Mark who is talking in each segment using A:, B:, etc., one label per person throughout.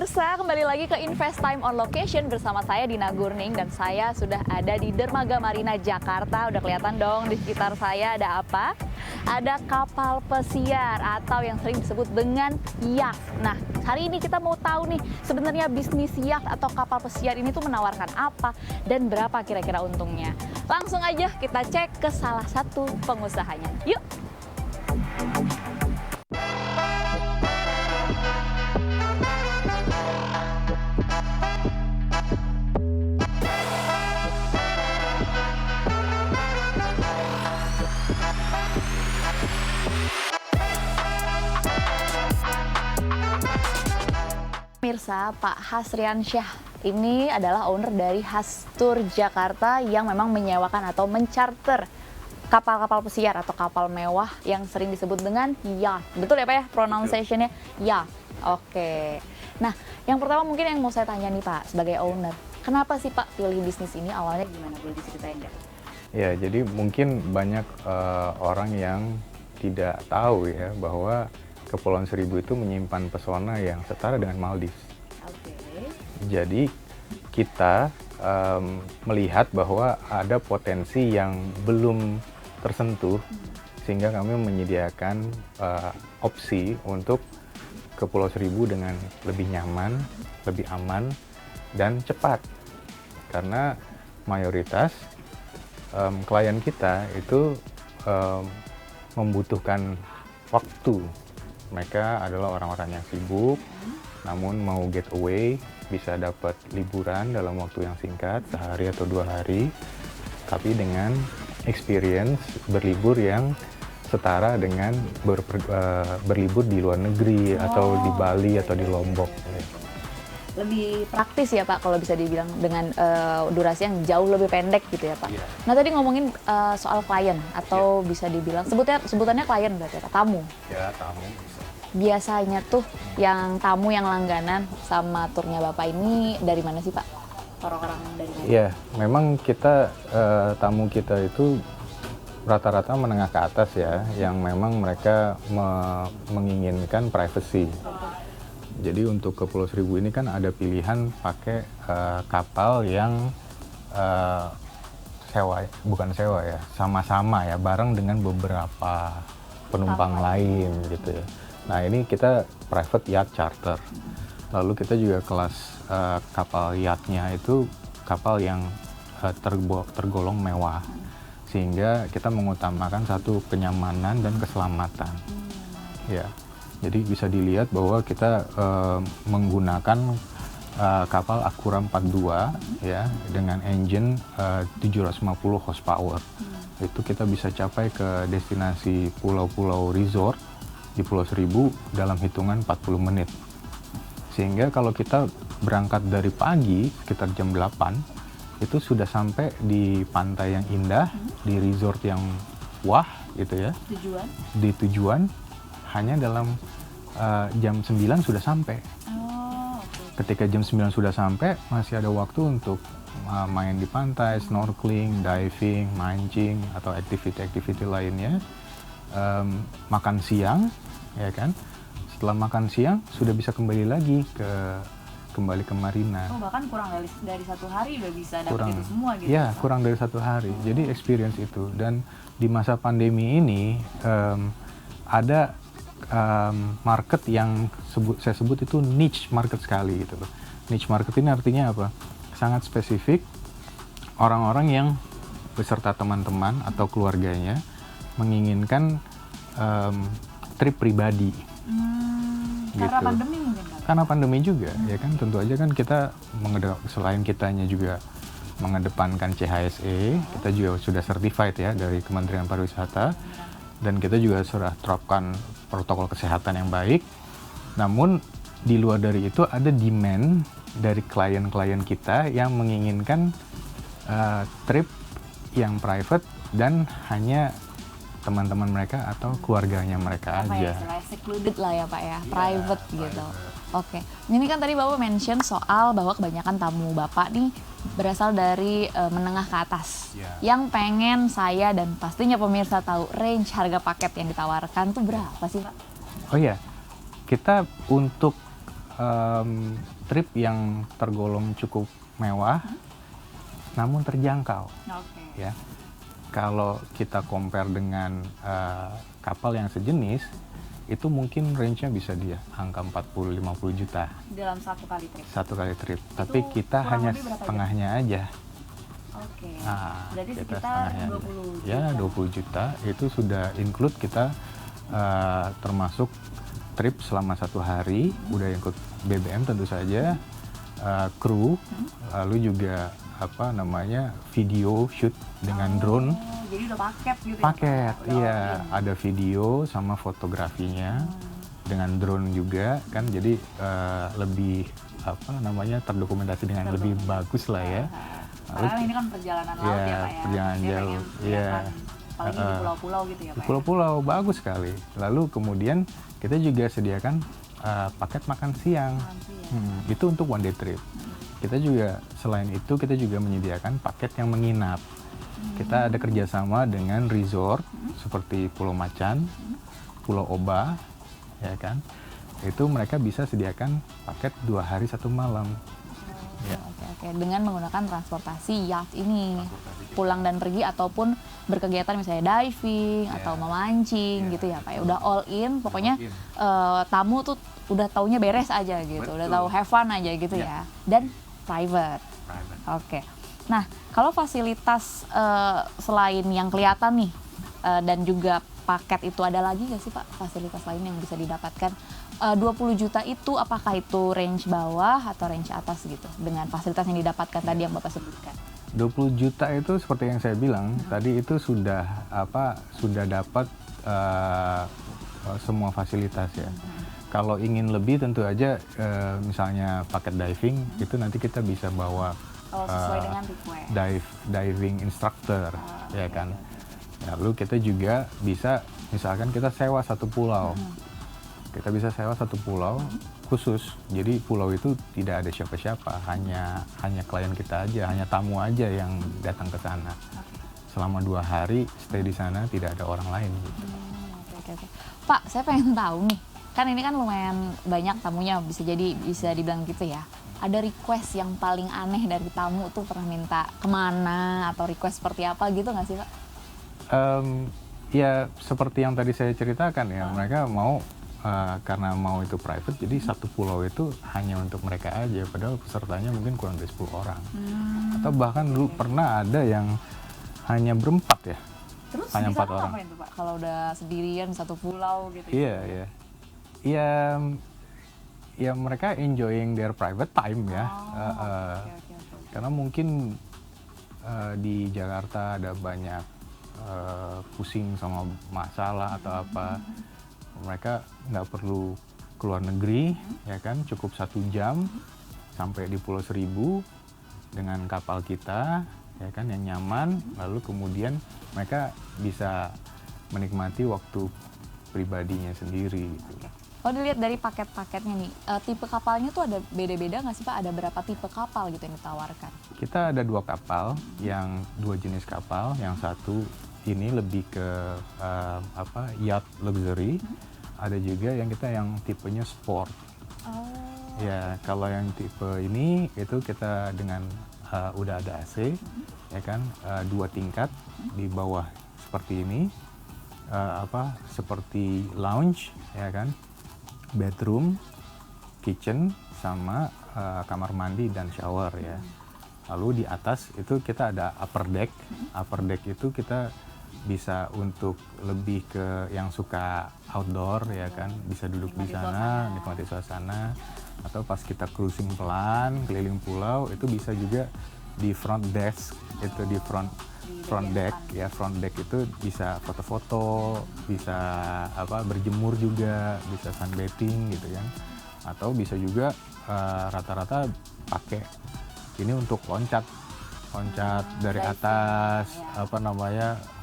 A: Pemirsa, kembali lagi ke Invest Time on Location bersama saya Dina Gurning dan saya sudah ada di Dermaga Marina Jakarta. Udah kelihatan dong di sekitar saya ada apa? Ada kapal pesiar atau yang sering disebut dengan yacht. Nah, hari ini kita mau tahu nih sebenarnya bisnis yacht atau kapal pesiar ini tuh menawarkan apa dan berapa kira-kira untungnya. Langsung aja kita cek ke salah satu pengusahanya. Yuk! Pemirsa, Pak Hasriansyah ini adalah owner dari Hastour Jakarta yang memang menyewakan atau mencarter kapal-kapal pesiar atau kapal mewah yang sering disebut dengan yacht. Betul ya Pak ya pronunciation-nya? Yacht. Oke. Nah, yang pertama mungkin yang mau saya tanya nih Pak sebagai owner. Kenapa sih Pak pilih bisnis ini? Awalnya gimana? Boleh diceritain nggak?
B: Ya, jadi mungkin banyak orang yang tidak tahu ya bahwa Kepulauan Seribu itu menyimpan pesona yang setara dengan Maldives.
A: Oke.
B: Jadi kita melihat bahwa ada potensi yang belum tersentuh, sehingga kami menyediakan opsi untuk ke Pulau Seribu dengan lebih nyaman, lebih aman, dan cepat. Karena mayoritas klien kita itu membutuhkan waktu. Mereka adalah orang-orang yang sibuk, namun mau getaway, bisa dapat liburan dalam waktu yang singkat, sehari atau 2 hari, tapi dengan experience berlibur yang setara dengan berlibur di luar negeri, atau di Bali atau di Lombok.
A: Lebih praktis ya Pak kalau bisa dibilang dengan durasi yang jauh lebih pendek gitu ya Pak.
B: Iya.
A: Nah tadi ngomongin soal klien atau bisa dibilang sebutannya klien berarti ya Pak, tamu.
B: Ya, tamu bisa.
A: Biasanya tuh yang tamu yang langganan sama turnya Bapak ini dari mana sih Pak? Orang-orang dari mana?
B: Iya, memang kita tamu kita itu rata-rata menengah ke atas ya, yang memang mereka menginginkan privacy. Jadi untuk ke Pulau Seribu ini kan ada pilihan pakai kapal yang bukan sewa ya, sama-sama ya, bareng dengan beberapa penumpang lain gitu ya. Nah ini kita private yacht charter. Lalu kita juga kelas kapal yachtnya itu kapal yang tergolong mewah, sehingga kita mengutamakan satu kenyamanan dan keselamatan. Ya. Jadi bisa dilihat bahwa kita menggunakan kapal Akura 42 ya dengan engine 750 horsepower. Itu kita bisa capai ke destinasi pulau-pulau resort di Pulau Seribu dalam hitungan 40 menit. Sehingga kalau kita berangkat dari pagi sekitar jam 8 itu sudah sampai di pantai yang indah, di resort yang wah gitu ya. Di tujuan hanya dalam jam 9 sudah sampai.
A: Oh, okay.
B: Ketika jam 9 sudah sampai, masih ada waktu untuk main di pantai, snorkeling, diving, mancing, atau aktiviti-aktiviti lainnya. Makan siang, ya kan? Setelah makan siang, sudah bisa kembali lagi kembali ke marina.
A: Oh, bahkan kurang dari 1 hari udah bisa dapat itu semua gitu.
B: Ya, kurang dari 1 hari. Jadi experience itu. Dan di masa pandemi ini, ada market yang saya sebut itu niche market sekali gitu loh. Niche market ini artinya apa? Sangat spesifik, orang-orang yang beserta teman-teman atau keluarganya menginginkan trip pribadi.
A: Karena
B: Gitu.
A: pandemi mungkin kan?
B: Karena pandemi juga, ya kan. Tentu aja kan kita selain kitanya juga mengedepankan CHSE, kita juga sudah certified ya dari Kementerian Pariwisata. Dan kita juga sudah terapkan protokol kesehatan yang baik. Namun di luar dari itu ada demand dari klien-klien kita yang menginginkan trip yang private dan hanya teman-teman mereka atau keluarganya mereka aja.
A: Ya, secluded lah ya Pak ya, private gitu. Oke, ini kan tadi Bapak mention soal bahwa kebanyakan tamu Bapak nih berasal dari menengah ke atas. Yang pengen saya dan pastinya pemirsa tahu range harga paket yang ditawarkan tuh berapa sih Pak?
B: Oh iya, kita untuk trip yang tergolong cukup mewah, namun terjangkau.
A: Oke.
B: Ya, kalau kita compare dengan kapal yang sejenis, itu mungkin range-nya bisa dia angka 40-50 juta
A: Dalam satu kali trip.
B: satu kali trip. Tapi kita
A: kurang
B: hanya
A: lebih berapa
B: setengahnya aja.
A: Oke.
B: Nah,
A: Berarti
B: kita
A: sekitar
B: setengahnya aja.
A: 20 juta.
B: Ya, 20 juta itu sudah include kita termasuk trip selama 1 hari, udah include BBM tentu saja, kru, lalu juga apa namanya video shoot dengan drone.
A: Jadi udah paket gitu
B: Paket,
A: ya? Pak? Udah
B: iya,
A: all in.
B: ada video sama fotografinya dengan drone juga kan, jadi lebih apa namanya terdokumentasi dengan lebih bagus lah ya.
A: Karena ini kan perjalanan laut
B: Iya,
A: ya Pak ya.
B: perjalanan
A: Dia
B: jauh,
A: pengen
B: iya.
A: kelihatan, apalagi di pulau-pulau gitu ya
B: Di
A: Pak ya?
B: pulau-pulau bagus sekali. Lalu kemudian kita juga sediakan paket makan siang.
A: Nanti ya.
B: Itu untuk one day trip. Kita juga selain itu kita juga menyediakan paket yang menginap. Kita ada kerjasama dengan resort seperti Pulau Macan, Pulau Oba, ya kan. Itu mereka bisa sediakan paket 2 hari 1 malam. Ya.
A: Oke. Dengan menggunakan transportasi yacht ini, pulang dan pergi ataupun berkegiatan misalnya diving atau memancing gitu ya Pak ya. Udah all in, pokoknya tamu tuh udah taunya beres aja gitu, udah tahu have fun aja gitu ya. Dan private. Oke. Nah, kalau fasilitas selain yang kelihatan nih dan juga paket itu, ada lagi nggak sih Pak fasilitas lain yang bisa didapatkan? 20 juta itu apakah itu range bawah atau range atas gitu dengan fasilitas yang didapatkan tadi yang Bapak sebutkan?
B: 20 juta itu seperti yang saya bilang tadi, itu sudah dapat semua fasilitas ya. Kalau ingin lebih tentu aja misalnya paket diving itu nanti kita bisa bawa
A: Sesuai dengan request.
B: diving instructor ya kan. Lalu kita juga bisa misalkan kita sewa satu pulau. Kita bisa sewa satu pulau khusus. Jadi pulau itu tidak ada siapa-siapa, hanya klien kita aja, hanya tamu aja yang datang ke sana. Selama 2 hari stay di sana, tidak ada orang lain gitu.
A: Oke. Pak, saya pengen tahu nih, kan ini kan lumayan banyak tamunya, bisa dibilang gitu ya. Ada request yang paling aneh dari tamu tuh pernah minta kemana atau request seperti apa gitu nggak sih Pak?
B: Ya seperti yang tadi saya ceritakan ya, mereka mau karena mau itu private, jadi satu pulau itu hanya untuk mereka aja, padahal pesertanya mungkin kurang dari 10 orang. Atau bahkan dulu pernah ada yang hanya berempat ya.
A: Terus
B: Hanya
A: di
B: 4
A: sana
B: orang.
A: ngapain tuh Pak? Kalau udah sendirian satu pulau gitu.
B: Iya. Ya mereka enjoying their private time ya.
A: Oke.
B: Karena mungkin di Jakarta ada banyak pusing sama masalah atau apa. Mereka nggak perlu keluar negeri, ya kan, cukup 1 jam sampai di Pulau Seribu dengan kapal kita, ya kan, yang nyaman. Lalu kemudian mereka bisa menikmati waktu pribadinya sendiri. Gitu.
A: Kalau dilihat dari paket-paketnya nih, tipe kapalnya tuh ada beda-beda nggak sih Pak? Ada berapa tipe kapal gitu yang ditawarkan?
B: Kita ada 2 kapal, yang 2 jenis kapal. Yang satu ini lebih ke yacht luxury. Ada juga yang tipenya sport. Ya, kalau yang tipe ini itu kita dengan udah ada AC, ya kan, 2 tingkat di bawah seperti ini, seperti lounge, ya kan, bedroom, kitchen, sama kamar mandi dan shower ya. Lalu di atas itu kita ada upper deck. Upper deck itu kita bisa untuk lebih ke yang suka outdoor ya kan, bisa duduk di sana, nikmati suasana, atau pas kita cruising pelan keliling pulau itu bisa juga di front desk, itu di front deck ya. Front deck itu bisa foto-foto, bisa berjemur juga, bisa sunbathing gitu kan, atau bisa juga rata-rata pakai ini untuk loncat dari atas,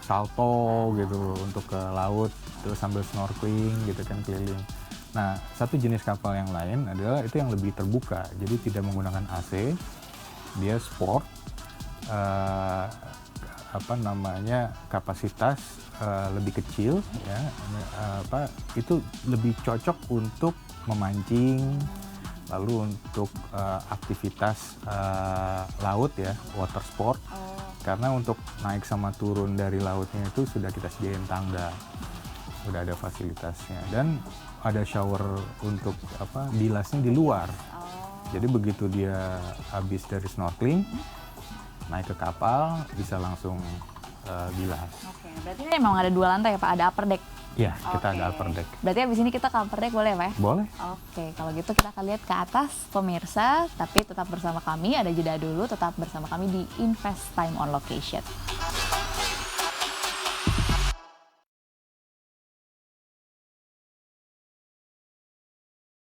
B: salto gitu untuk ke laut, terus sambil snorkeling gitu kan, keliling. Nah, satu jenis kapal yang lain adalah itu yang lebih terbuka, jadi tidak menggunakan AC, dia sport, kapasitas lebih kecil ya, itu lebih cocok untuk memancing, Lalu untuk aktivitas laut ya, water sport. Karena untuk naik sama turun dari lautnya itu sudah kita sediain tangga, udah ada fasilitasnya, dan ada shower untuk bilasnya di luar. Jadi begitu dia habis dari snorkeling, naik ke kapal bisa langsung bilas.
A: Oke, berarti ini memang ada 2 lantai ya Pak, ada upper deck.
B: Iya, kita ada upper deck.
A: Berarti abis ini kita ke upper deck boleh ya Pak?
B: Boleh.
A: Oke, kalau gitu kita akan lihat ke atas pemirsa, tapi tetap bersama kami, ada jeda dulu, tetap bersama kami di Invest Time on Location.